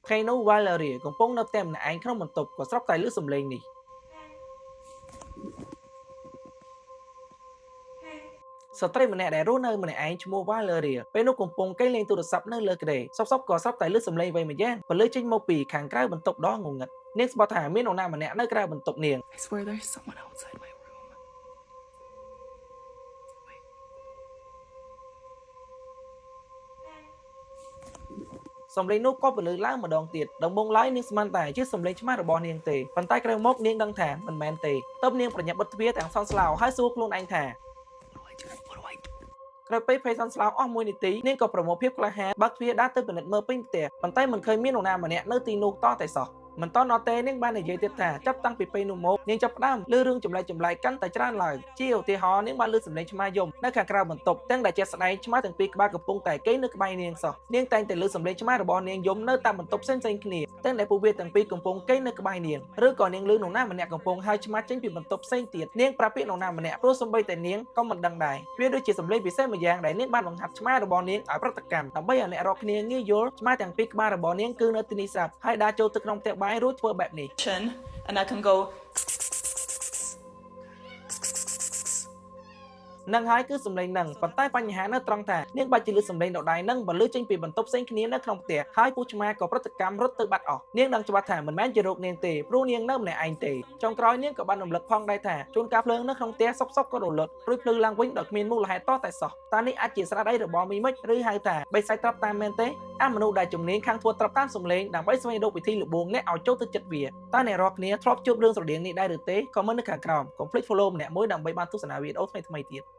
ថ្ងៃនោះ Valeria កំពុងនៅផ្ទះម្នាក់ឯងក្នុងបន្ទប់ក៏ស្រាប់តែឮសំឡេងនេះស្ត្រីម្នាក់ដែលរស់នៅម្នាក់ឯងឈ្មោះ Valeria ពេលនោះកំពុងកេងលេងទូរស័ព្ទនៅលើក្រេសពក៏ស្រាប់តែឮសំឡេងអ្វីម្យ៉ាងក៏លើចេញមកពីខាងក្រៅបន្ទប់ដ៏ងងឹតនាងស្បត់ថាមាននរណាម្នាក់នៅក្រៅបន្ទប់នាង I swear there's someone outside my room. សំឡេងនោះក៏បន្លឺឡើងម្ដងទៀតដំបូងឡើយនាងស្មានតែជាសំឡេងឆ្មាស់របស់នាងទេប៉ុន្តែក្រោយមកនាងដឹងថាមិនមែនទេទើបនាងប្រញាប់បិទទ្វារទាំងសន្ស្លោហើយសួរខ្លួនឯងថាក្រោយពេលភ័យសន្ស្លោអស់1នាទីនាងក៏ប្រមូលភាពក្លាហានបើកទ្វារដើរទៅពិនិត្យមើលពេញផ្ទះប៉ុន្តែមិនឃើញមាននរណាម្នាក់នៅទីនោះតតែសោះមិនតនោះទេនាងបាននិយាយទៀតថាចាប់តាំងពីពេលនោះមកនាងចាប់ផ្ដើមឮរឿងចម្លែកកាន់តែច្រើនឡើងជាឧទាហរណ៍នាងបានឮសំឡេងឆ្មាយំនៅខាងក្រៅបន្ទប់ទាំងដែលជាក់ស្ដែងឆ្មាទាំងពីរក្បាលកំពុងតែគេងនៅក្បែរនាងសោះនាងតែងតែឮសំឡេងឆ្មារបស់នាងយំនៅតាមបន្ទប់ផ្សេងៗគ្នាទាំងដែលពួកវាទាំងពីរកំពុងគេងនៅក្បែរនាងឬក៏នាងឮនរណាម្នាក់កំពុងហៅឆ្មាចេញពីបន្ទប់ផ្សេងទៀតនាងប្រាប់ពាក្យនរណាម្នាក់ព្រោះសូម្បីតែនាងក៏មិនដឹងដែរវាដូចជាសំឡេងពិសេសម្យ៉ាងដែលនាងបានបង្ហាត់ឆ្មារបស់នាងឲ្យប្រតិកម្មដើម្បីឲ្យអ្នករាល់គ្នាងាយយល់ឆ្មាទាំងពីរក្បាលរបស់នាងគឺនៅទីនេះស្រាប់ហើយដើរចូលទៅក្នុងផ្ទះបាយរួចធ្វើបែបនេះ And I can go នឹងហើយគឺសំឡេងនឹងប៉ុន្តែបញ្ហានៅត្រង់ថានាងបាច់ជាលឺសំឡេងដដែលនឹងបើលឺចេញពីបន្ទប់ផ្សេងគ្នានៅក្នុងផ្ទះហើយពូឆ្មាក៏ប្រតិកម្មរត់ទៅបាត់អស់នាងដឹងច្បាស់ថាមិនមែនជារោគនាងទេព្រោះនាងនៅម្នាក់ឯងទេចុងក្រោយនាងក៏បានរំលឹកផងដែរថាជួនកាលភ្លើងនៅក្នុងផ្ទះសុបក៏រលត់រួចភ្លឺឡើងវិញដោយគ្មានមូលហេតុតតែសោះតើនេះអាចជាស្នាដៃរបស់មីមិចឬហៅថាបេសាយត្រាប់តាមមែនទេអាមនុស្សដែលជំនាញខាងធ្វើត្រាប់តាមសំឡេងដើម្បីស្វែងរកវិធីលបងអ្នកឲ្យចូលទៅចិត្តវាតើអ្នករាល់គ្នាធ្លាប់ជួបរឿងស្រដៀងនេះដែរឬទេខមមិននៅខាងក្រោម Complete follow ម្នាក់មួយដើម្បីបានទស្សនាវីដេអូថ្មីៗទៀត